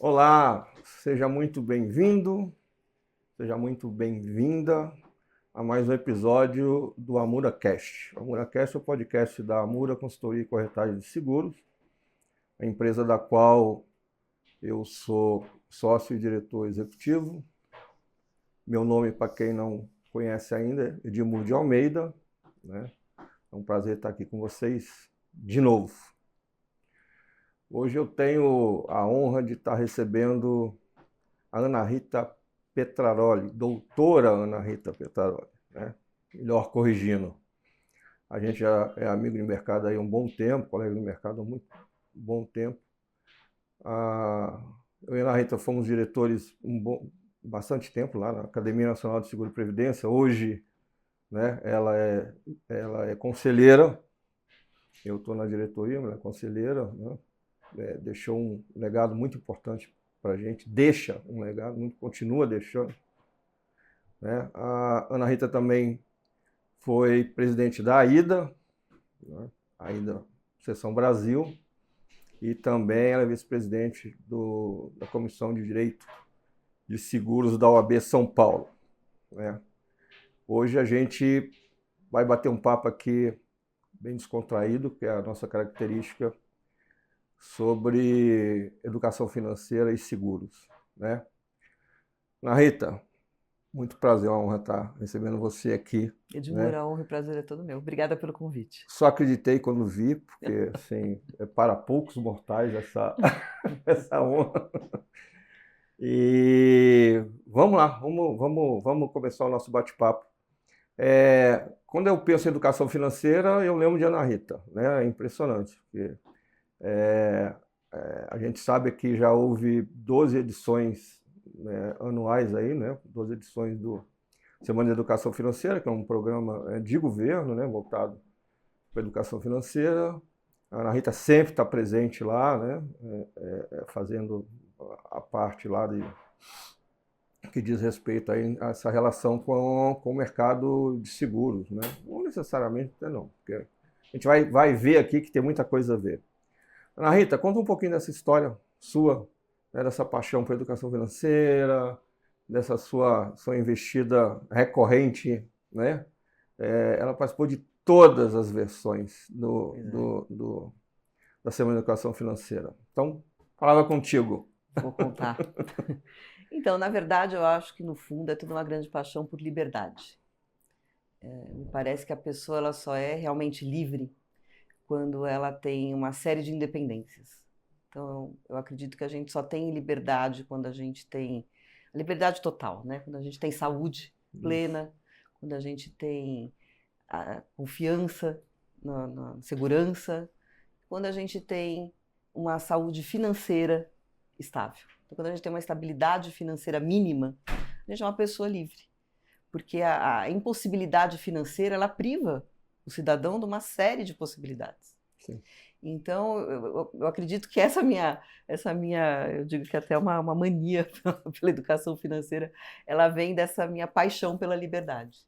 Olá, seja muito bem-vindo, seja muito bem-vinda a mais um episódio do AmuraCast. O AmuraCast é o podcast da Amura Consultoria e Corretagem de Seguros, a empresa da qual eu sou sócio e diretor executivo. Meu nome, para quem não conhece ainda, é Edmur de Almeida, né? É um prazer estar aqui com vocês de novo. Hoje eu tenho a honra de estar recebendo a Ana Rita Petraroli, doutora Ana Rita Petraroli, né? Melhor corrigindo. A gente já é amigo de mercado aí há um bom tempo, colega de mercado há muito bom tempo. Eu e a Ana Rita fomos diretores bastante tempo lá na Academia Nacional de Seguro e Previdência. Hoje, né, ela é conselheira, eu estou na diretoria, ela é conselheira, né? Deixou um legado muito importante para a gente, deixa um legado, continua deixando. Né? A Ana Rita também foi presidente da AIDA, né? AIDA Seção Brasil, e também ela é vice-presidente da Comissão de Direito de Seguros da OAB São Paulo. Né? Hoje a gente vai bater um papo aqui bem descontraído, que é a nossa característica, sobre educação financeira e seguros. Né? Ana Rita, muito prazer, uma honra estar recebendo você aqui. Edmur, né? A honra e o prazer é todo meu. Obrigada pelo convite. Só acreditei quando vi, porque assim, é para poucos mortais essa honra. E vamos lá, vamos começar o nosso bate-papo. Quando eu penso em educação financeira, eu lembro de Ana Rita, né? É impressionante, porque a gente sabe que já houve 12 edições, né, anuais aí, né? 12 edições do Semana de Educação Financeira, que é um programa de governo, né, voltado para a educação financeira. A Ana Rita sempre está presente lá, né, fazendo a parte lá que diz respeito a essa relação com o mercado de seguros. Né? Não necessariamente, não, porque a gente vai ver aqui que tem muita coisa a ver. Ana Rita, conta um pouquinho dessa história sua, né, dessa paixão por educação financeira, dessa sua investida recorrente, né? Ela participou de todas as versões da Semana de Educação Financeira. Então, falava contigo. Vou contar. Então, na verdade, eu acho que no fundo é tudo uma grande paixão por liberdade. Me parece que a pessoa ela só é realmente livre quando ela tem uma série de independências. Então, eu acredito que a gente só tem liberdade quando a gente tem liberdade total, né? Quando a gente tem saúde plena, quando a gente tem a confiança na segurança, quando a gente tem uma saúde financeira estável. Então, quando a gente tem uma estabilidade financeira mínima, a gente é uma pessoa livre. Porque a impossibilidade financeira, ela priva o cidadão de uma série de possibilidades. Sim. Então, eu acredito que essa minha, eu digo que até uma mania pela educação financeira, ela vem dessa minha paixão pela liberdade.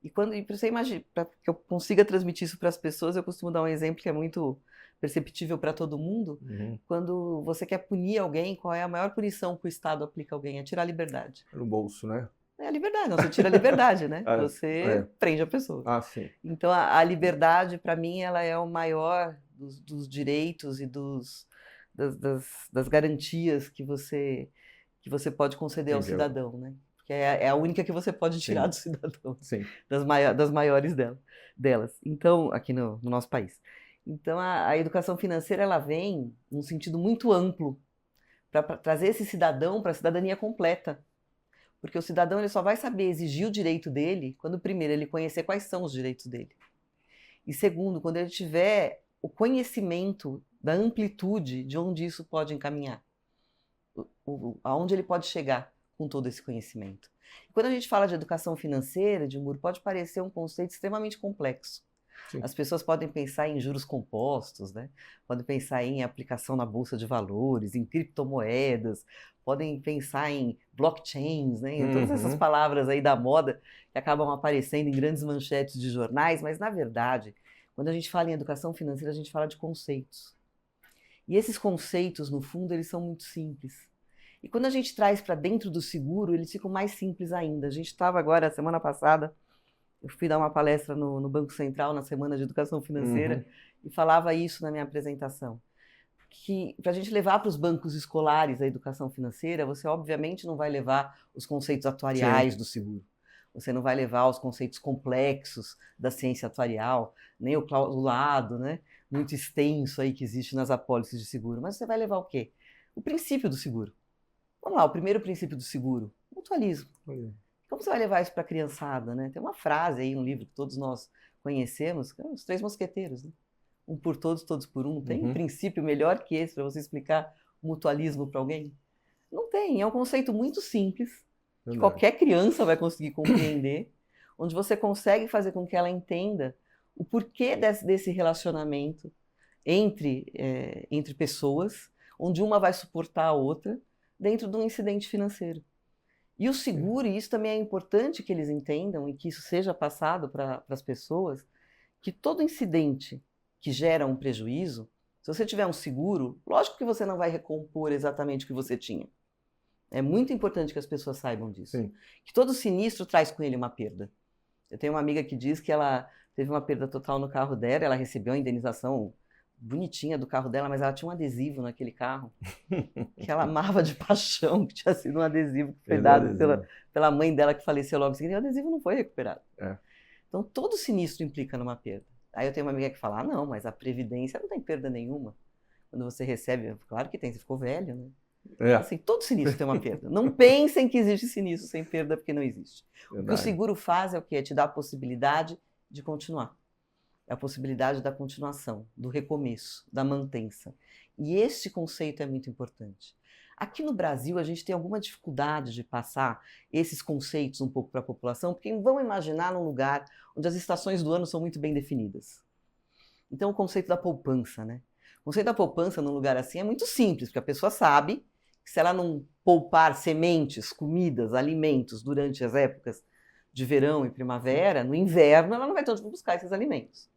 E para você imaginar, para que eu consiga transmitir isso para as pessoas, eu costumo dar um exemplo que é muito perceptível para todo mundo. Quando você quer punir alguém, qual é a maior punição que o Estado aplica a alguém? É tirar a liberdade. No bolso, né? É a liberdade, não, você tira a liberdade, né? Você prende a pessoa. Ah, sim. Então, a liberdade, para mim, ela é o maior dos direitos e das garantias que você pode conceder ao cidadão, né? Porque é a única que você pode tirar do cidadão, das maiores delas. Então, aqui no nosso país. Então, a educação financeira, ela vem num sentido muito amplo para trazer esse cidadão para a cidadania completa. Porque o cidadão ele só vai saber exigir o direito dele quando, primeiro, ele conhecer quais são os direitos dele. E, segundo, quando ele tiver o conhecimento da amplitude de onde isso pode encaminhar. Aonde ele pode chegar com todo esse conhecimento. E quando a gente fala de educação financeira, Edmur, pode parecer um conceito extremamente complexo. Sim. As pessoas podem pensar em juros compostos, né? Podem pensar em aplicação na bolsa de valores, em criptomoedas, podem pensar em blockchains, né? Em todas essas palavras aí da moda que acabam aparecendo em grandes manchetes de jornais, mas na verdade, quando a gente fala em educação financeira, a gente fala de conceitos. E esses conceitos, no fundo, eles são muito simples. E quando a gente traz para dentro do seguro, eles ficam mais simples ainda. A gente estava agora, semana passada, eu fui dar uma palestra no Banco Central, na Semana de Educação Financeira, e falava isso na minha apresentação. Que para a gente levar para os bancos escolares a educação financeira, você obviamente não vai levar os conceitos atuariais do seguro. Você não vai levar os conceitos complexos da ciência atuarial, nem o clausulado, né, muito extenso aí que existe nas apólices de seguro. Mas você vai levar o quê? O princípio do seguro. Vamos lá, o primeiro princípio do seguro, mutualismo. Como você vai levar isso para a criançada, né? Tem uma frase aí, um livro que todos nós conhecemos, que é Os Três Mosqueteiros, né? Um por todos, todos por um. Não tem um princípio melhor que esse para você explicar mutualismo para alguém? Não tem, é um conceito muito simples, que qualquer criança vai conseguir compreender, onde você consegue fazer com que ela entenda o porquê desse relacionamento entre pessoas, onde uma vai suportar a outra dentro de um incidente financeiro. E o seguro, e isso também é importante que eles entendam e que isso seja passado para as pessoas, que todo incidente que gera um prejuízo, se você tiver um seguro, lógico que você não vai recompor exatamente o que você tinha. É muito importante que as pessoas saibam disso. Sim. Que todo sinistro traz com ele uma perda. Eu tenho uma amiga que diz que ela teve uma perda total no carro dela, ela recebeu a indenização bonitinha do carro dela, mas ela tinha um adesivo naquele carro que ela amava de paixão, que tinha sido um adesivo que foi dado pela mãe dela que faleceu logo em seguida, e o adesivo não foi recuperado. Então, todo sinistro implica numa perda. Aí eu tenho uma amiga que fala, não, mas a Previdência não tem perda nenhuma. Quando você recebe, claro que tem, você ficou velho, né? Assim, todo sinistro tem uma perda. Não pensem que existe sinistro sem perda, porque não existe. Verdade. O que o seguro faz é o quê? É te dar a possibilidade de continuar. É a possibilidade da continuação, do recomeço, da mantença. E este conceito é muito importante. Aqui no Brasil, a gente tem alguma dificuldade de passar esses conceitos um pouco para a população, porque vão imaginar num lugar onde as estações do ano são muito bem definidas. Então, o conceito da poupança, né? O conceito da poupança num lugar assim é muito simples, porque a pessoa sabe que se ela não poupar sementes, comidas, alimentos durante as épocas de verão e primavera, no inverno ela não vai ter onde buscar esses alimentos.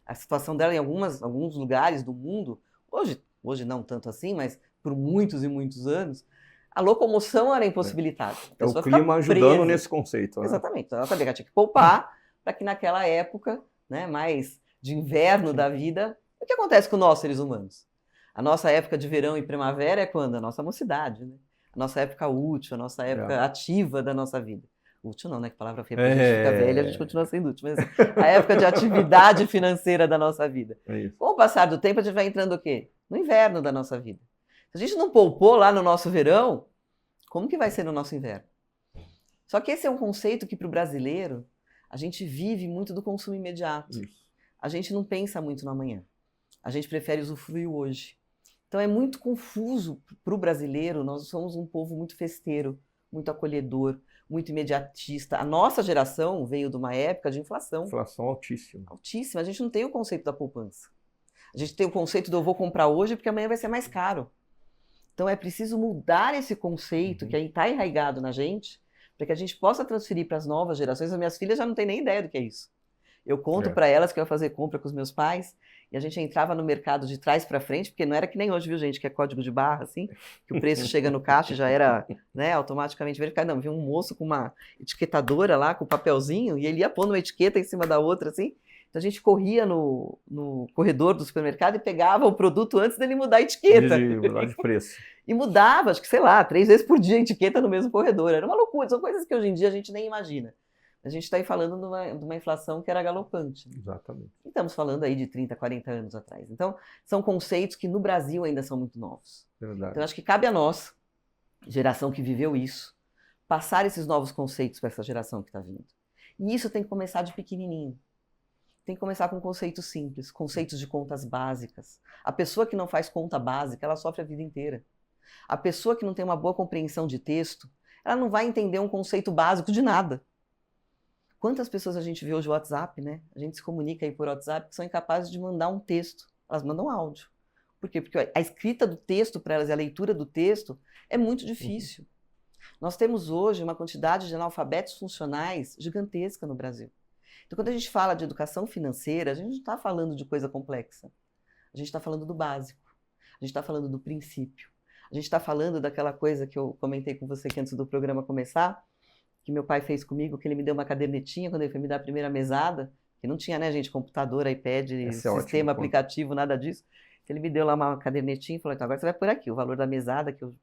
A situação dela em alguns lugares do mundo, hoje não tanto assim, mas por muitos e muitos anos, a locomoção era impossibilitada. É o clima ajudando nesse conceito. Né? Exatamente. Então ela sabia que ela tinha que poupar para que naquela época, né, mais de inverno da vida, o que acontece com nós, seres humanos? A nossa época de verão e primavera é quando? A nossa mocidade, né? A nossa época útil, a nossa época ativa da nossa vida. Útil não, né? Que palavra feia, porque a gente fica velha, a gente continua sendo útil. Mas a época de atividade financeira da nossa vida. Com o passar do tempo, a gente vai entrando o quê? No inverno da nossa vida. Se a gente não poupou lá no nosso verão, como que vai ser no nosso inverno? Só que esse é um conceito que, para o brasileiro, a gente vive muito do consumo imediato. Isso. A gente não pensa muito no amanhã. A gente prefere usufruir o hoje. Então é muito confuso para o brasileiro. Nós somos um povo muito festeiro, muito acolhedor, muito imediatista. A nossa geração veio de uma época de inflação. Inflação altíssima. Altíssima. A gente não tem o conceito da poupança. A gente tem o conceito de eu vou comprar hoje porque amanhã vai ser mais caro. Então é preciso mudar esse conceito que está enraizado na gente, para que a gente possa transferir para as novas gerações. As minhas filhas já não têm nem ideia do que é isso. Eu conto para elas que eu ia fazer compra com os meus pais, e a gente entrava no mercado de trás para frente, porque não era que nem hoje, viu, gente, que é código de barra, assim, que o preço chega no caixa e já era, né, automaticamente verificado. Não, vinha um moço com uma etiquetadora lá, com um papelzinho, e ele ia pondo uma etiqueta em cima da outra, assim. Então a gente corria no corredor do supermercado e pegava o produto antes dele mudar a etiqueta. Mudar de preço. E mudava, acho que, sei lá, 3 vezes por dia a etiqueta no mesmo corredor. Era uma loucura, são coisas que hoje em dia a gente nem imagina. A gente está aí falando de uma inflação que era galopante. Exatamente. E estamos falando aí de 30, 40 anos atrás. Então, são conceitos que no Brasil ainda são muito novos. Verdade. Então, acho que cabe a nós, geração que viveu isso, passar esses novos conceitos para essa geração que está vindo. E isso tem que começar de pequenininho. Tem que começar com conceitos simples, conceitos de contas básicas. A pessoa que não faz conta básica, ela sofre a vida inteira. A pessoa que não tem uma boa compreensão de texto, ela não vai entender um conceito básico de nada. Quantas pessoas a gente vê hoje no WhatsApp, né? A gente se comunica aí por WhatsApp que são incapazes de mandar um texto. Elas mandam áudio. Por quê? Porque a escrita do texto para elas e a leitura do texto é muito difícil. Nós temos hoje uma quantidade de analfabetos funcionais gigantesca no Brasil. Então, quando a gente fala de educação financeira, a gente não está falando de coisa complexa. A gente está falando do básico. A gente está falando do princípio. A gente está falando daquela coisa que eu comentei com você que antes do programa começar, que meu pai fez comigo, que ele me deu uma cadernetinha quando ele foi me dar a primeira mesada, que não tinha, né, gente, computador, iPad, sistema, aplicativo, nada disso. Ele me deu lá uma cadernetinha e falou, então agora você vai por aqui, o valor da mesada, que eu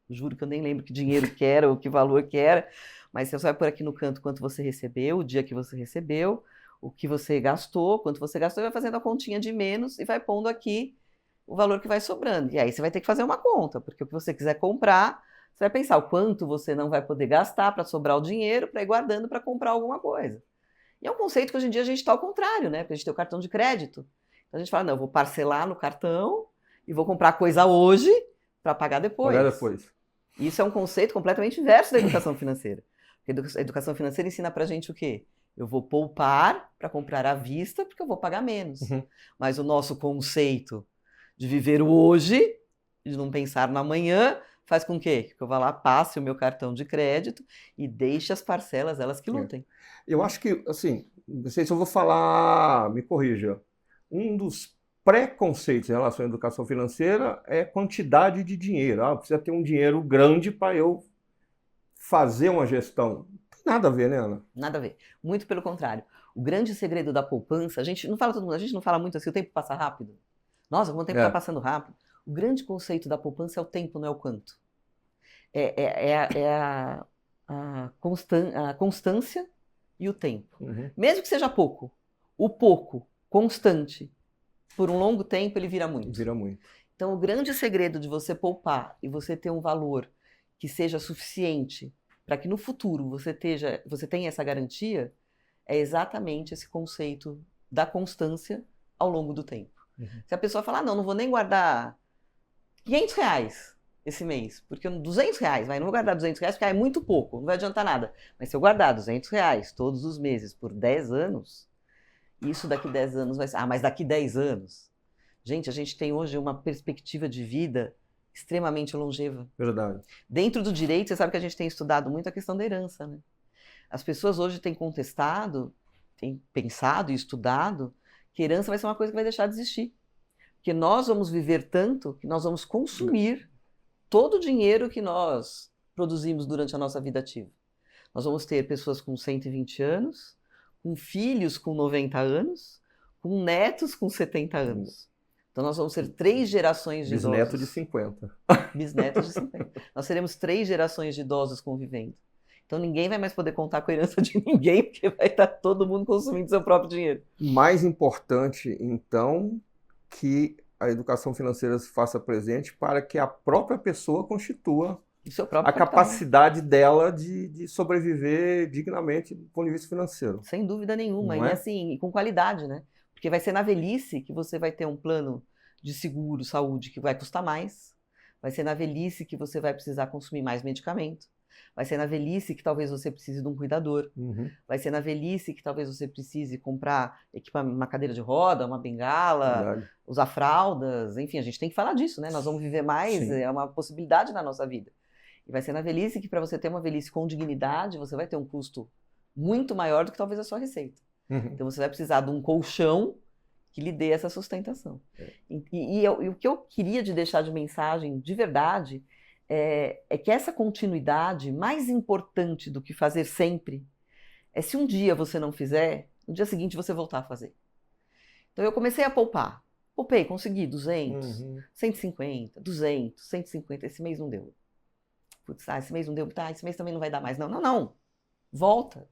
juro que eu nem lembro que dinheiro que era, ou que valor que era, mas você vai por aqui no canto quanto você recebeu, o dia que você recebeu, o que você gastou, quanto você gastou, e vai fazendo a continha de menos e vai pondo aqui o valor que vai sobrando. E aí você vai ter que fazer uma conta, porque o que você quiser comprar, você vai pensar o quanto você não vai poder gastar para sobrar o dinheiro, para ir guardando para comprar alguma coisa. E é um conceito que hoje em dia a gente está ao contrário, né? Porque a gente tem o cartão de crédito. Então a gente fala, não, eu vou parcelar no cartão e vou comprar coisa hoje para pagar depois. Pagar depois. Isso é um conceito completamente inverso da educação financeira. A educação financeira ensina pra gente o quê? Eu vou poupar para comprar à vista porque eu vou pagar menos. Uhum. Mas o nosso conceito de viver o hoje, de não pensar no amanhã, faz com que eu vá lá, passe o meu cartão de crédito e deixe as parcelas, elas que lutem. Eu acho que, assim, não sei se eu vou falar, me corrija, um dos preconceitos em relação à educação financeira é quantidade de dinheiro. Precisa ter um dinheiro grande para eu fazer uma gestão. Não tem nada a ver, né, Ana? Nada a ver. Muito pelo contrário. O grande segredo da poupança, a gente não fala todo mundo, a gente não fala muito assim, o tempo passa rápido. Nossa, como o tempo está passando rápido. O grande conceito da poupança é o tempo, não é o quanto. A constância e o tempo. Uhum. Mesmo que seja pouco, o pouco, constante, por um longo tempo, ele vira muito. Vira muito. Então, o grande segredo de você poupar e você ter um valor que seja suficiente para que no futuro você tenha essa garantia, é exatamente esse conceito da constância ao longo do tempo. Uhum. Se a pessoa falar, não vou nem guardar R$500 esse mês, porque R$200, não vou guardar R$200 porque é muito pouco, não vai adiantar nada. Mas se eu guardar R$200 todos os meses por 10 anos, isso daqui 10 anos vai ser... mas daqui 10 anos... Gente, a gente tem hoje uma perspectiva de vida extremamente longeva. Verdade. Dentro do direito, você sabe que a gente tem estudado muito a questão da herança, né? As pessoas hoje têm contestado, têm pensado e estudado que herança vai ser uma coisa que vai deixar de existir. Porque nós vamos viver tanto que nós vamos consumir todo o dinheiro que nós produzimos durante a nossa vida ativa. Nós vamos ter pessoas com 120 anos, com filhos com 90 anos, com netos com 70 anos. Então nós vamos ser 3 gerações de idosos. Bisneto de 50. Bisnetos de 50. Nós seremos 3 gerações de idosos convivendo. Então ninguém vai mais poder contar com a herança de ninguém, porque vai estar todo mundo consumindo seu próprio dinheiro. Mais importante, então, que a educação financeira se faça presente para que a própria pessoa constitua a capacidade dela de sobreviver dignamente do ponto de vista financeiro. Sem dúvida nenhuma. E assim, com qualidade, né? Porque vai ser na velhice que você vai ter um plano de seguro, saúde, que vai custar mais. Vai ser na velhice que você vai precisar consumir mais medicamento. Vai ser na velhice que talvez você precise de um cuidador. Uhum. Vai ser na velhice que talvez você precise comprar uma cadeira de roda, uma bengala, usar fraldas. Enfim, a gente tem que falar disso, né? Nós vamos viver mais, Sim. É uma possibilidade na nossa vida. E vai ser na velhice que para você ter uma velhice com dignidade, você vai ter um custo muito maior do que talvez a sua receita. Uhum. Então você vai precisar de um colchão que lhe dê essa sustentação. E o que eu queria de deixar de mensagem, de verdade, é que essa continuidade, mais importante do que fazer sempre, é se um dia você não fizer, no dia seguinte você voltar a fazer. Então eu comecei a poupar. Poupei, consegui 200, 150, 200, 150. Esse mês não deu. Putz, esse mês não deu. Esse mês também não vai dar mais. Não. Volta.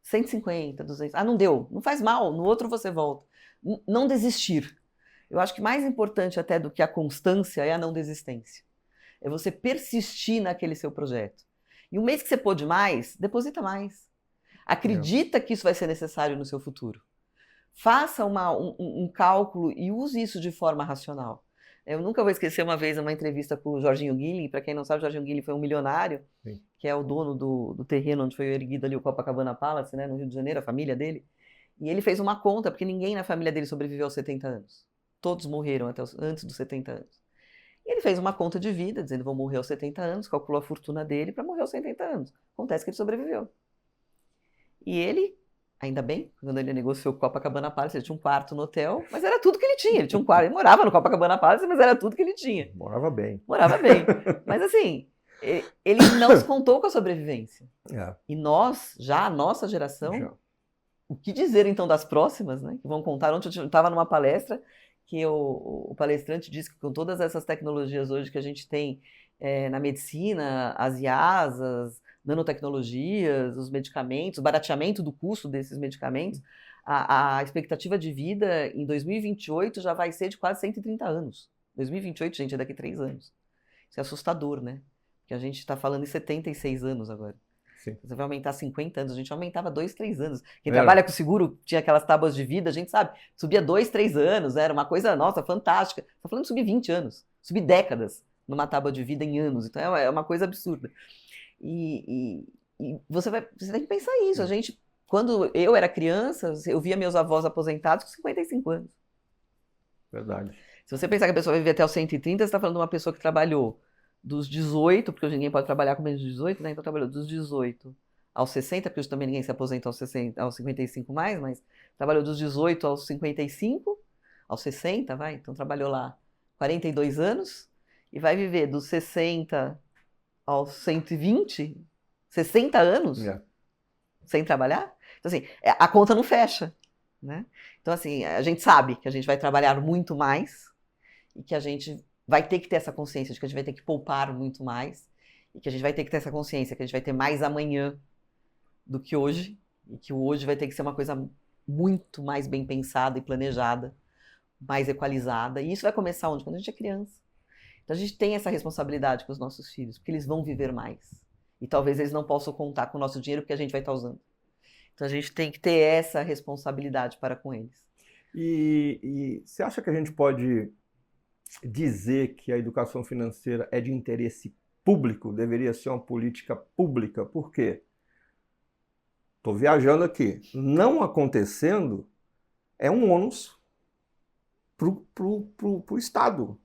150, 200. Não deu. Não faz mal. No outro você volta. Não desistir. Eu acho que mais importante até do que a constância é a não desistência. É você persistir naquele seu projeto. E um mês que você pôde mais, deposita mais. Acredita que isso vai ser necessário no seu futuro. Faça um cálculo e use isso de forma racional. Eu nunca vou esquecer uma vez uma entrevista com o Jorginho Guilherme. Para quem não sabe, o Jorginho Guilherme foi um milionário, Sim. Que é o dono do terreno onde foi erguido ali o Copacabana Palace, né, no Rio de Janeiro, a família dele. E ele fez uma conta, porque ninguém na família dele sobreviveu aos 70 anos. Todos morreram antes dos 70 anos. E ele fez uma conta de vida, dizendo vou morrer aos 70 anos, calculou a fortuna dele para morrer aos 70 anos. Acontece que ele sobreviveu. E ele Ainda bem, quando ele negociou com o Copacabana Palace, ele tinha um quarto no hotel, mas era tudo que ele tinha. Ele tinha um quarto, ele morava no Copacabana Palace, mas era tudo que ele tinha. Morava bem. Morava bem. Mas assim, ele não se contou com a sobrevivência. E nós, já a nossa geração, o que dizer então das próximas, né? Que vão contar. Ontem eu estava numa palestra que o palestrante disse que com todas essas tecnologias hoje que a gente tem na medicina, as IAs, as nanotecnologias, os medicamentos, o barateamento do custo desses medicamentos, a expectativa de vida em 2028 já vai ser de quase 130 anos. 2028, gente, é daqui a 3 anos. Isso é assustador, né? Porque a gente está falando em 76 anos agora. Sim. Você vai aumentar 50 anos, a gente aumentava 2, 3 anos. Quem trabalha com seguro tinha aquelas tábuas de vida, a gente sabe, subia 2, 3 anos, era uma coisa, nossa, fantástica. Está falando de subir 20 anos, subir décadas numa tábua de vida em anos. Então é uma coisa absurda. E você tem que pensar isso. A gente, quando eu era criança, eu via meus avós aposentados com 55 anos. Verdade. Se você pensar que a pessoa vai viver até os 130, você está falando de uma pessoa que trabalhou dos 18, porque hoje ninguém pode trabalhar com menos de 18, né? Então trabalhou dos 18 aos 60, porque hoje também ninguém se aposenta aos 55 mais, mas trabalhou dos 18 aos 55, aos 60, vai? Então trabalhou lá 42 anos e vai viver dos 60 aos 120, 60 anos sem trabalhar. Então, assim, a conta não fecha, né? Então, assim, a gente sabe que a gente vai trabalhar muito mais e que a gente vai ter que ter essa consciência de que a gente vai ter que poupar muito mais e que a gente vai ter que ter essa consciência que a gente vai ter mais amanhã do que hoje e que o hoje vai ter que ser uma coisa muito mais bem pensada e planejada, mais equalizada. E isso vai começar onde? Quando a gente é criança. Então a gente tem essa responsabilidade com os nossos filhos, porque eles vão viver mais. E talvez eles não possam contar com o nosso dinheiro porque a gente vai estar usando. Então a gente tem que ter essa responsabilidade para com eles. E você acha que a gente pode dizer que a educação financeira é de interesse público? Deveria ser uma política pública? Por quê? Estou viajando aqui. Não acontecendo é um ônus para o Estado.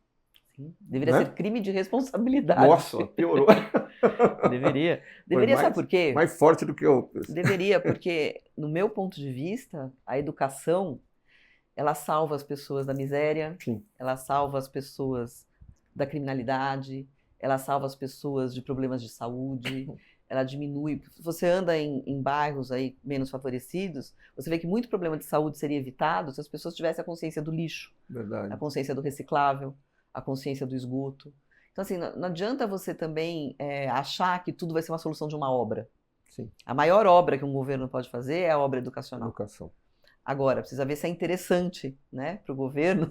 Sim, deveria ser crime de responsabilidade. Nossa, piorou. Deveria, sabe por quê? Mais forte do que eu. Deveria, porque, no meu ponto de vista, a educação, ela salva as pessoas da miséria, sim, ela salva as pessoas da criminalidade, ela salva as pessoas de problemas de saúde, ela diminui. Se você anda em bairros aí menos favorecidos, você vê que muito problema de saúde seria evitado se as pessoas tivessem a consciência do lixo, verdade, a consciência do reciclável, a consciência do esgoto. Então, assim, não adianta você também achar que tudo vai ser uma solução de uma obra. Sim. A maior obra que um governo pode fazer é a obra educacional. Educação. Agora, precisa ver se é interessante, né, para o governo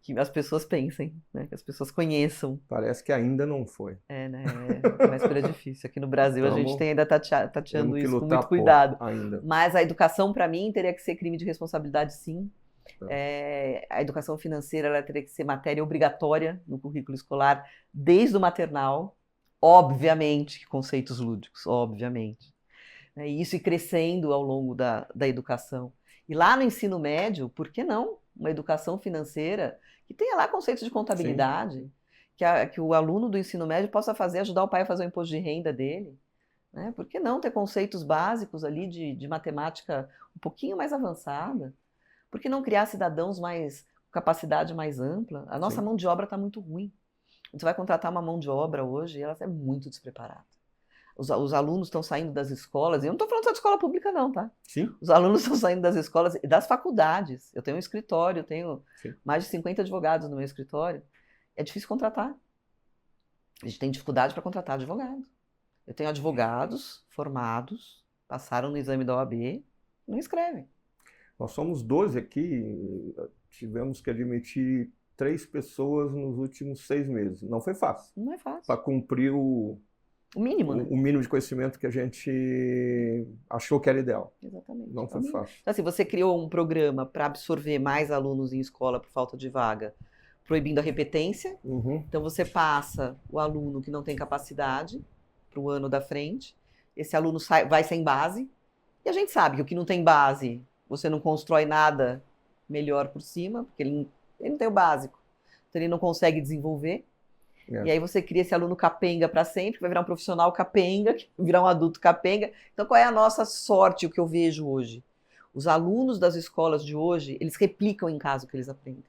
que as pessoas pensem, né, que as pessoas conheçam. Parece que ainda não foi. Né? É uma escolha difícil. Aqui no Brasil a gente tem ainda tateando isso com muito cuidado. Ainda. Mas a educação, para mim, teria que ser crime de responsabilidade, sim. A educação financeira ela teria que ser matéria obrigatória no currículo escolar, desde o maternal, obviamente, conceitos lúdicos, obviamente. E isso ir crescendo ao longo da educação. E lá no ensino médio, por que não? Uma educação financeira que tenha lá conceitos de contabilidade, que o aluno do ensino médio possa ajudar o pai a fazer o imposto de renda dele. Né? Por que não ter conceitos básicos ali de matemática um pouquinho mais avançada? Por que não criar cidadãos com capacidade mais ampla? A nossa mão de obra está muito ruim. Você vai contratar uma mão de obra hoje e ela é muito despreparada. Os alunos estão saindo das escolas, e eu não estou falando só de escola pública não, tá? Sim. Os alunos estão saindo das escolas e das faculdades. Eu tenho um escritório, eu tenho mais de 50 advogados no meu escritório. É difícil contratar. A gente tem dificuldade para contratar advogado. Eu tenho advogados formados, passaram no exame da OAB, não escrevem. Nós somos 12 aqui, tivemos que admitir 3 pessoas nos últimos 6 meses. Não foi fácil. Não é fácil. Para cumprir o mínimo, né? O mínimo de conhecimento que a gente achou que era ideal. Exatamente. Não foi fácil. Então, assim, você criou um programa para absorver mais alunos em escola por falta de vaga, proibindo a repetência. Então, você passa o aluno que não tem capacidade para o ano da frente. Esse aluno vai sem base. E a gente sabe que o que não tem base, você não constrói nada melhor por cima, porque ele não tem o básico. Então, ele não consegue desenvolver. E aí você cria esse aluno capenga para sempre, que vai virar um profissional capenga, que vai virar um adulto capenga. Então, qual é a nossa sorte, o que eu vejo hoje? Os alunos das escolas de hoje, eles replicam em casa o que eles aprendem.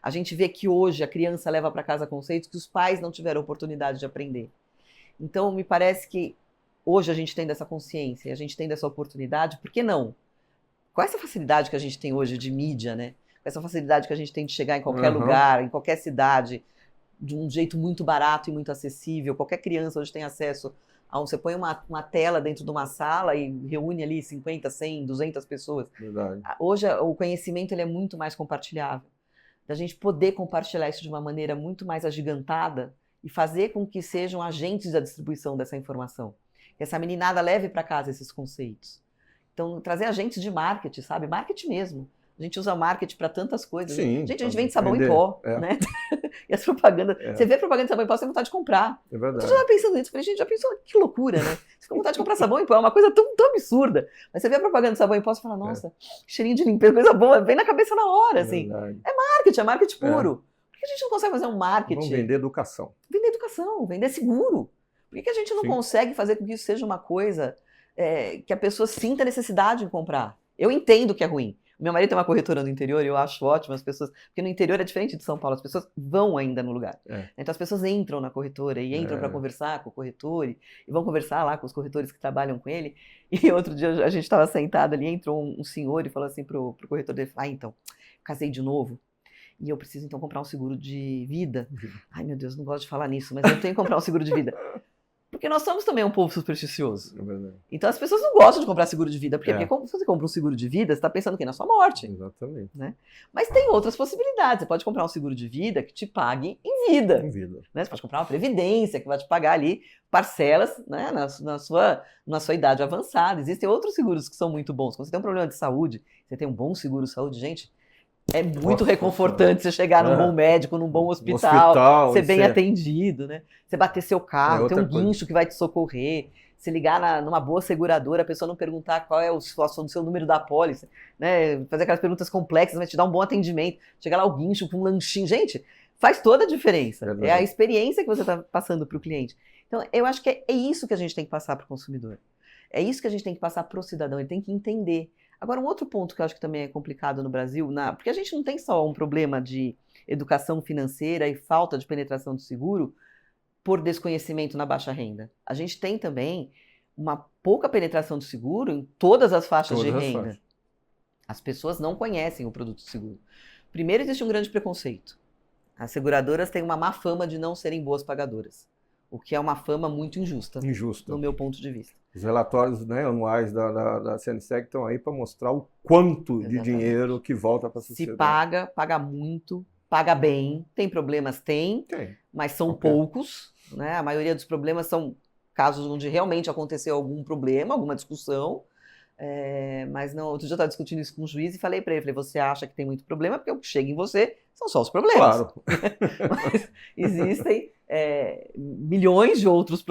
A gente vê que hoje a criança leva para casa conceitos que os pais não tiveram oportunidade de aprender. Então, me parece que hoje a gente tem dessa consciência, a gente tem dessa oportunidade, por que não? Com essa facilidade que a gente tem hoje de mídia, né? Com essa facilidade que a gente tem de chegar em qualquer lugar, em qualquer cidade, de um jeito muito barato e muito acessível. Qualquer criança hoje tem acesso a você põe uma tela dentro de uma sala e reúne ali 50, 100, 200 pessoas. Verdade. Hoje o conhecimento ele é muito mais compartilhável. Da gente poder compartilhar isso de uma maneira muito mais agigantada e fazer com que sejam agentes da distribuição dessa informação. Que essa meninada leve para casa esses conceitos. Então, trazer agentes de marketing, sabe? Marketing mesmo. A gente usa marketing para tantas coisas. Sim, gente, a gente vende sabão em pó, né? E as propagandas... Você vê propaganda de sabão em pó, você tem vontade de comprar. É verdade. Você já estava pensando nisso? Eu falei, gente, já pensou? Que loucura, né? Você tem vontade de comprar sabão em pó, é uma coisa tão absurda. Mas você vê a propaganda de sabão em pó, você fala, nossa, cheirinho de limpeza, coisa boa, vem na cabeça na hora, assim. Verdade. É marketing puro. Por que a gente não consegue fazer um marketing? Vamos vender educação. Vender educação, vender seguro. Por que a gente não consegue fazer com que isso seja uma coisa que a pessoa sinta necessidade de comprar? Eu entendo que é ruim. Meu marido tem uma corretora no interior e eu acho ótimo as pessoas... Porque no interior é diferente de São Paulo, as pessoas vão ainda no lugar. Então as pessoas entram na corretora e entram para conversar com o corretor e vão conversar lá com os corretores que trabalham com ele. E outro dia a gente estava sentado ali, entrou um senhor e falou assim pro corretor dele, então, casei de novo e eu preciso então comprar um seguro de vida. Ai meu Deus, não gosto de falar nisso, mas eu tenho que comprar um seguro de vida. Porque nós somos também um povo supersticioso. É verdade. Então as pessoas não gostam de comprar seguro de vida. Porque quando você compra um seguro de vida, você está pensando o quê? Na sua morte. Exatamente. Né? Mas tem outras possibilidades. Você pode comprar um seguro de vida que te pague em vida. Em vida. Né? Você pode comprar uma previdência que vai te pagar ali parcelas, né, na sua idade avançada. Existem outros seguros que são muito bons. Quando você tem um problema de saúde, você tem um bom seguro de saúde, gente, é muito reconfortante você chegar num bom médico, num bom hospital ser bem atendido, né? Você bater seu carro, ter um guincho que vai te socorrer, você ligar numa boa seguradora, a pessoa não perguntar qual é o seu número da apólice, né? Fazer aquelas perguntas complexas, mas te dar um bom atendimento, chegar lá o guincho com um lanchinho. Gente, faz toda a diferença. É a experiência que você está passando para o cliente. Então, eu acho que é isso que a gente tem que passar para o consumidor. É isso que a gente tem que passar para o cidadão. Ele tem que entender. Agora, um outro ponto que eu acho que também é complicado no Brasil, porque a gente não tem só um problema de educação financeira e falta de penetração do seguro por desconhecimento na baixa renda. A gente tem também uma pouca penetração do seguro em todas as faixas de renda. As pessoas não conhecem o produto seguro. Primeiro, existe um grande preconceito. As seguradoras têm uma má fama de não serem boas pagadoras, o que é uma fama muito injusta, no meu ponto de vista. Os relatórios, né, anuais da CNSEC estão aí para mostrar o quanto de dinheiro que volta para a sociedade. Se paga muito, paga bem. Tem problemas? Tem. Mas são poucos. Né? A maioria dos problemas são casos onde realmente aconteceu algum problema, alguma discussão. Mas não. Outro dia eu estava discutindo isso com um juiz e falei para ele, você acha que tem muito problema? Porque o que chega em você são só os problemas. Claro. Mas existem milhões de outros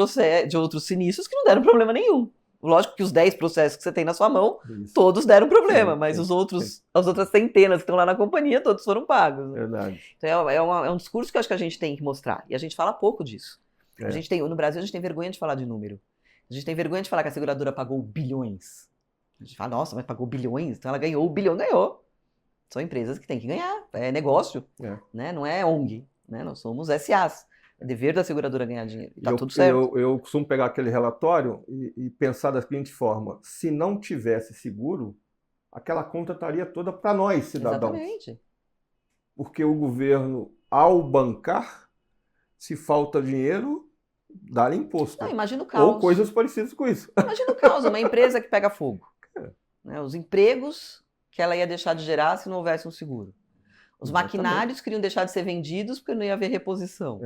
sinistros que não deram problema nenhum. Lógico que os 10 processos que você tem na sua mão, todos deram problema, mas as outras centenas que estão lá na companhia, todos foram pagos. Né? Verdade. Então é um discurso que eu acho que a gente tem que mostrar. E a gente fala pouco disso. No Brasil, a gente tem vergonha de falar de número. A gente tem vergonha de falar que a seguradora pagou bilhões. A gente fala, nossa, mas pagou bilhões? Então ela ganhou o bilhão, ganhou. São empresas que têm que ganhar, é negócio, né? Não é ONG, né? Nós somos SAs. É dever da seguradora ganhar dinheiro. Está tudo certo. Eu costumo pegar aquele relatório e pensar da seguinte forma: se não tivesse seguro, aquela conta estaria toda para nós, cidadãos. Exatamente. Porque o governo, ao bancar, se falta dinheiro, dá-lhe imposto. Não, imagina o caos. Ou coisas parecidas com isso. Imagina o caos, uma empresa que pega fogo. Né, os empregos que ela ia deixar de gerar se não houvesse um seguro. Os maquinários queriam deixar de ser vendidos porque não ia haver reposição.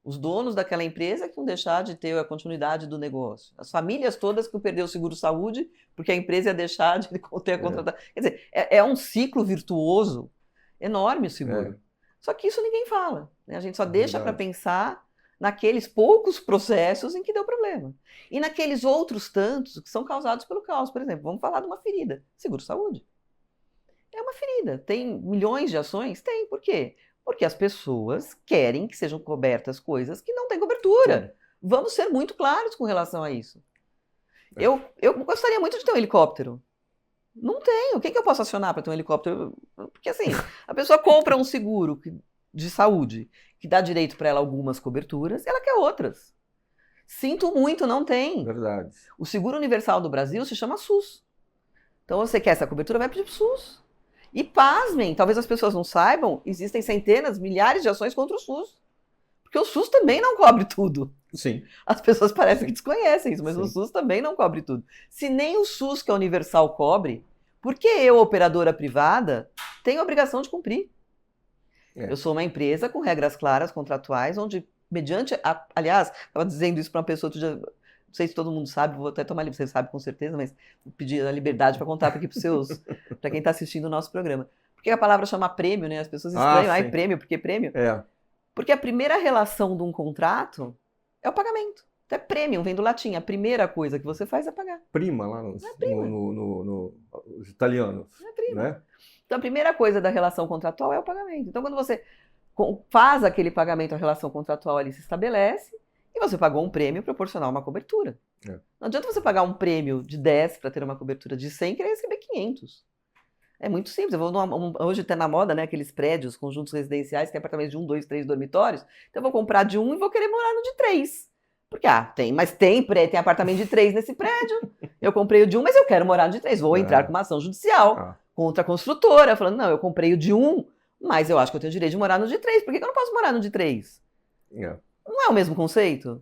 Os donos daquela empresa que iam deixar de ter a continuidade do negócio. As famílias todas que iam perder o seguro-saúde porque a empresa ia deixar de ter a contratação. Quer dizer, é um ciclo virtuoso enorme o seguro. Só que isso ninguém fala. Né? A gente só deixa para pensar naqueles poucos processos em que deu problema. E naqueles outros tantos que são causados pelo caos. Por exemplo, vamos falar de uma ferida. Seguro-saúde. É uma ferida. Tem milhões de ações? Tem. Por quê? Porque as pessoas querem que sejam cobertas coisas que não têm cobertura. Vamos ser muito claros com relação a isso. Eu gostaria muito de ter um helicóptero. Não tem. O que eu posso acionar para ter um helicóptero? Porque assim, a pessoa compra um seguro de saúde que dá direito para ela algumas coberturas e ela quer outras. Sinto muito, não tem. Verdade. O Seguro Universal do Brasil se chama SUS. Então você quer essa cobertura, vai pedir pro SUS. E pasmem, talvez as pessoas não saibam, existem centenas, milhares de ações contra o SUS. Porque o SUS também não cobre tudo. Sim. As pessoas parecem que desconhecem isso, mas o SUS também não cobre tudo. Se nem o SUS, que é universal, cobre, por que eu, operadora privada, tenho a obrigação de cumprir? Eu sou uma empresa com regras claras, contratuais, onde, mediante... Aliás, estava dizendo isso para uma pessoa, não sei se todo mundo sabe, vou até tomar livre, você sabe com certeza, mas vou pedir a liberdade para contar aqui para quem está assistindo o nosso programa. Porque a palavra chama prêmio, né? As pessoas estranham, ai, prêmio, por que prêmio? Porque a primeira relação de um contrato é o pagamento. Então é prêmio, vem do latim. A primeira coisa que você faz é pagar. Prima, lá nos italianos. É prima. Né? Então a primeira coisa da relação contratual é o pagamento. Então quando você faz aquele pagamento, a relação contratual ali se estabelece e você pagou um prêmio proporcional a uma cobertura. Não adianta você pagar um prêmio de 10 para ter uma cobertura de 100 e querer receber 500. É muito simples. Hoje está na moda, né, aqueles prédios, conjuntos residenciais, que é apartamento de 1, 2, 3 dormitórios. Então eu vou comprar de 1 e vou querer morar no de 3. Porque, tem apartamento de 3 nesse prédio. Eu comprei o de 1, mas eu quero morar no de 3. Vou entrar com uma ação judicial contra a construtora, falando, não, eu comprei o de 1, mas eu acho que eu tenho direito de morar no de 3. Por que eu não posso morar no de 3? Não é o mesmo conceito?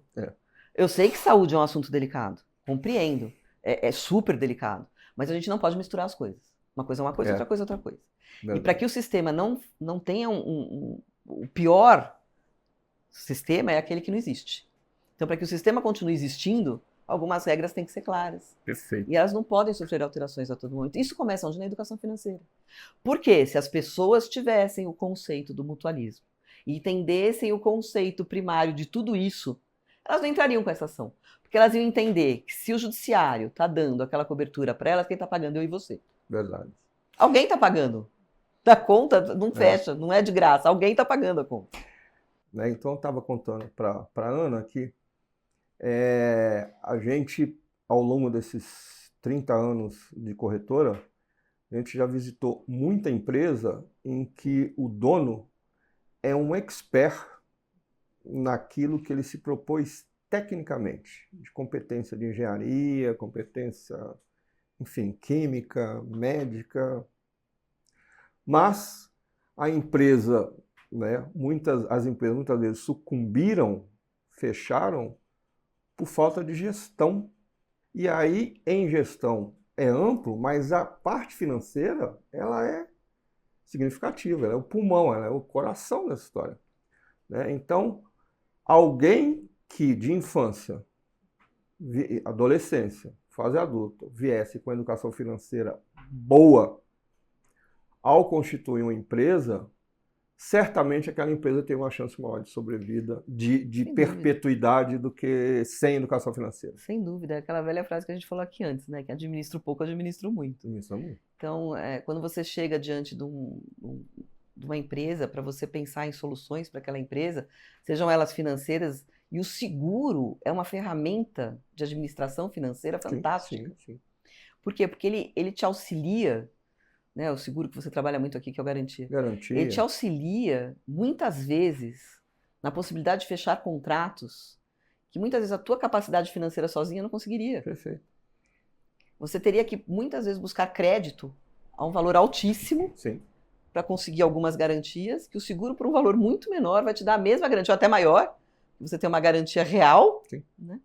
Eu sei que saúde é um assunto delicado. Compreendo. É super delicado. Mas a gente não pode misturar as coisas. Uma coisa é uma coisa, outra coisa é outra coisa. Verdade. E para que o sistema não tenha o pior sistema é aquele que não existe. Então, para que o sistema continue existindo, algumas regras têm que ser claras. Perfeito. E elas não podem sofrer alterações a todo momento. Isso começa onde? Na educação financeira. Porque se as pessoas tivessem o conceito do mutualismo e entendessem o conceito primário de tudo isso, elas não entrariam com essa ação. Porque elas iam entender que se o judiciário está dando aquela cobertura para elas, quem está pagando é eu e você. Verdade. Alguém está pagando. A conta não fecha, não é de graça. Alguém está pagando a conta. Então, eu estava contando para a Ana que a gente, ao longo desses 30 anos de corretora, a gente já visitou muita empresa em que o dono é um expert naquilo que ele se propôs tecnicamente, de competência de engenharia, competência, enfim, química, médica, mas a empresa, as empresas muitas vezes sucumbiram, fecharam por falta de gestão. E aí, em gestão é amplo, mas a parte financeira, ela é significativa, ela é o pulmão, ela é o coração dessa história. Então, alguém que de infância, adolescência, fase adulta, viesse com a educação financeira boa, ao constituir uma empresa, certamente aquela empresa tem uma chance maior de sobrevida, de perpetuidade do que sem educação financeira. Sem dúvida. Aquela velha frase que a gente falou aqui antes, né? Que administro pouco, administro muito. Administra muito. Então, quando você chega diante de uma empresa, para você pensar em soluções para aquela empresa, sejam elas financeiras, e o seguro é uma ferramenta de administração financeira fantástica. Sim. Por quê? Porque ele te auxilia, né, o seguro que você trabalha muito aqui, que é o Garantia. Ele te auxilia, muitas vezes, na possibilidade de fechar contratos que muitas vezes a tua capacidade financeira sozinha não conseguiria. Perfeito. Você teria que, muitas vezes, buscar crédito a um valor altíssimo para conseguir algumas garantias, que o seguro, por um valor muito menor, vai te dar a mesma garantia, ou até maior. Você tem uma garantia real, né?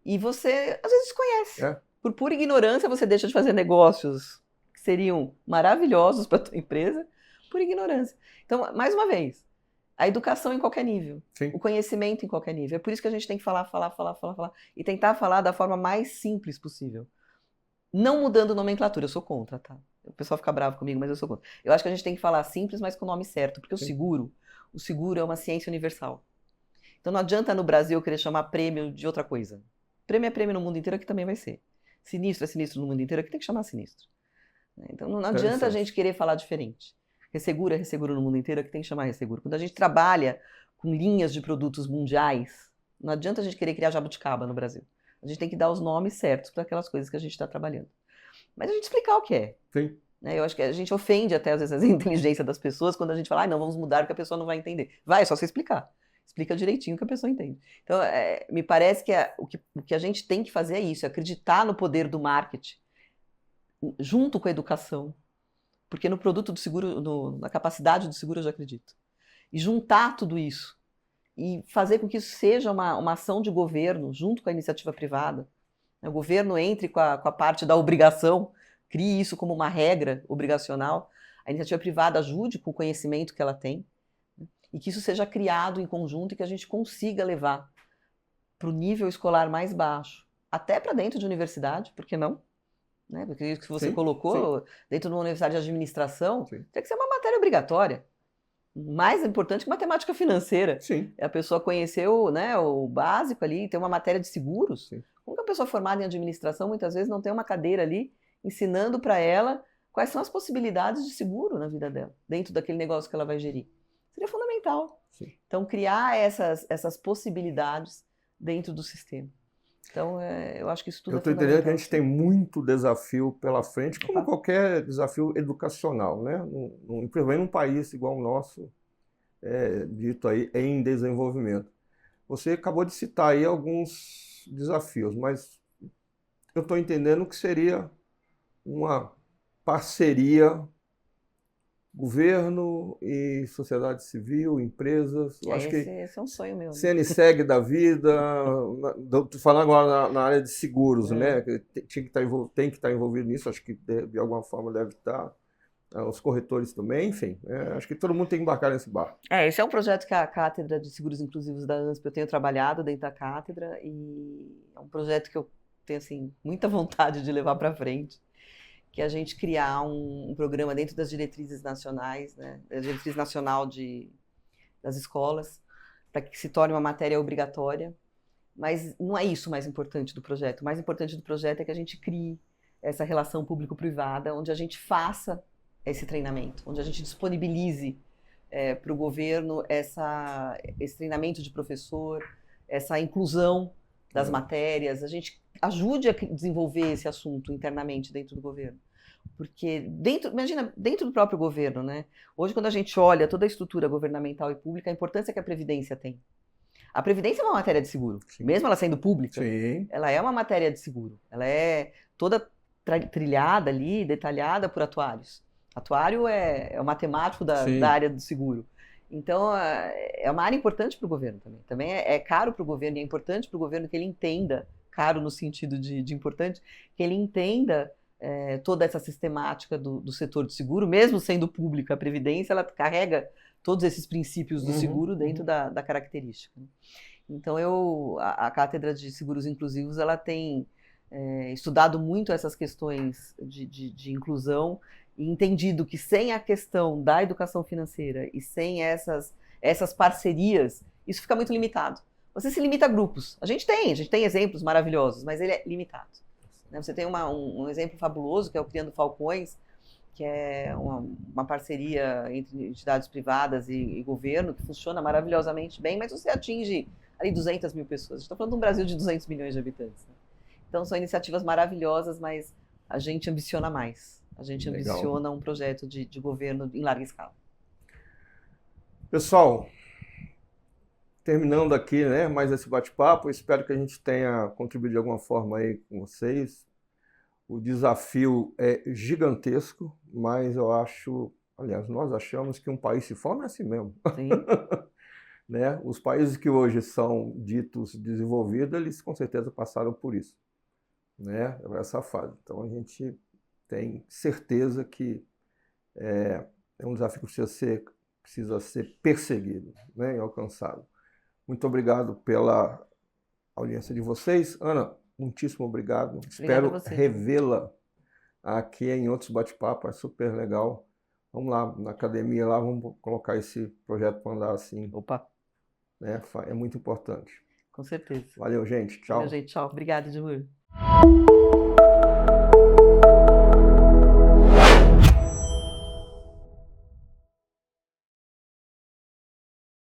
E você, às vezes, desconhece. Por pura ignorância, você deixa de fazer negócios que seriam maravilhosos para a tua empresa, por ignorância. Então, mais uma vez, a educação em qualquer nível, o conhecimento em qualquer nível. É por isso que a gente tem que falar, e tentar falar da forma mais simples possível. Não mudando nomenclatura, eu sou contra, tá? O pessoal fica bravo comigo, mas eu sou contra. Eu acho que a gente tem que falar simples, mas com o nome certo, porque o seguro é uma ciência universal. Então não adianta no Brasil eu querer chamar prêmio de outra coisa. Prêmio é prêmio no mundo inteiro, aqui também vai ser. Sinistro é sinistro no mundo inteiro, aqui tem que chamar sinistro. Então não adianta a gente querer falar diferente. Resseguro é resseguro no mundo inteiro, aqui tem que chamar resseguro. Quando a gente trabalha com linhas de produtos mundiais, não adianta a gente querer criar jabuticaba no Brasil. A gente tem que dar os nomes certos para aquelas coisas que a gente está trabalhando. mas a gente explicar o que é. Sim. Né? Eu acho que a gente ofende até, às vezes, a inteligência das pessoas quando a gente fala, não, vamos mudar porque a pessoa não vai entender. Vai, é só você explicar. Explica direitinho que a pessoa entende. Então, me parece que o que a gente tem que fazer é isso, é acreditar no poder do marketing, junto com a educação, porque no produto do seguro, na capacidade do seguro eu já acredito. E juntar tudo isso, e fazer com que isso seja uma ação de governo, junto com a iniciativa privada. O governo entre com a parte da obrigação, crie isso como uma regra obrigacional, a iniciativa privada ajude com o conhecimento que ela tem, e que isso seja criado em conjunto e que a gente consiga levar para o nível escolar mais baixo, até para dentro de universidade, por que não? Né? Porque isso que você colocou, dentro de uma universidade de administração, tem que ser uma matéria obrigatória. Mais importante que matemática financeira. Sim. É a pessoa conhecer o básico ali, ter uma matéria de seguros. Sim. Como que a pessoa formada em administração muitas vezes não tem uma cadeira ali ensinando para ela quais são as possibilidades de seguro na vida dela, dentro daquele negócio que ela vai gerir? Seria fundamental. Sim. Então, criar essas possibilidades dentro do sistema. Então, eu acho que isso tudo é fundamental. Eu estou entendendo que a gente tem muito desafio pela frente, como qualquer desafio educacional, né? Principalmente num país igual o nosso, dito aí, em desenvolvimento. Você acabou de citar aí alguns desafios, mas eu estou entendendo que seria uma parceria governo e sociedade civil, empresas. Eu acho esse é um sonho meu. CNSEG da vida, estou falando agora na área de seguros, né? Tem que estar envolvido nisso, acho que de alguma forma deve estar. Os corretores também, enfim, acho que todo mundo tem que embarcar nesse barco. Esse é um projeto que a Cátedra de Seguros Inclusivos da ANSP, eu tenho trabalhado dentro da cátedra, e é um projeto que eu tenho assim, muita vontade de levar para frente, que é a gente criar um programa dentro das diretrizes nacionais, né, da diretriz nacional das escolas, para que se torne uma matéria obrigatória, mas não é isso o mais importante do projeto. O mais importante do projeto é que a gente crie essa relação público-privada, onde a gente faça esse treinamento, onde a gente disponibilize para o governo esse treinamento de professor, essa inclusão das matérias, a gente ajude a desenvolver esse assunto internamente dentro do governo. Porque, imagina, dentro do próprio governo, né? Hoje, quando a gente olha toda a estrutura governamental e pública, a importância que a Previdência tem. A Previdência é uma matéria de seguro. Sim. Mesmo ela sendo pública, sim, ela é uma matéria de seguro. Ela é toda trilhada ali, detalhada por atuários. Atuário é o matemático da área do seguro. Então, é uma área importante para o governo também. Também é caro para o governo, e é importante para o governo que ele entenda, caro no sentido de importante, que ele entenda toda essa sistemática do setor de seguro, mesmo sendo pública a Previdência, ela carrega todos esses princípios do seguro dentro da característica. Então, a Cátedra de Seguros Inclusivos, ela tem estudado muito essas questões de inclusão, e entendido que sem a questão da educação financeira e sem essas parcerias, isso fica muito limitado. Você se limita a grupos. A gente tem exemplos maravilhosos, mas ele é limitado. Você tem um exemplo fabuloso, que é o Criando Falcões, que é uma parceria entre entidades privadas e governo, que funciona maravilhosamente bem, mas você atinge ali 200 mil pessoas. A gente está falando de um Brasil de 200 milhões de habitantes. Né? Então, são iniciativas maravilhosas, mas a gente ambiciona mais. A gente ambiciona um projeto de governo em larga escala. Pessoal, terminando aqui, né, mais esse bate-papo, espero que a gente tenha contribuído de alguma forma aí com vocês. O desafio é gigantesco, mas eu acho, aliás, nós achamos que um país se forma é assim mesmo. Sim. Né? Os países que hoje são ditos desenvolvidos, eles com certeza passaram por isso, né? Essa fase. Então a gente tem certeza que é um desafio que precisa ser perseguido, né, e alcançado. Muito obrigado pela audiência de vocês. Ana, muitíssimo obrigado. Espero revê-la aqui em outros bate-papos, é super legal. Vamos lá, na academia lá, vamos colocar esse projeto para andar assim. Opa! Né? É muito importante. Com certeza. Valeu, gente. Tchau. Valeu, gente. Tchau. Obrigada, Edmur.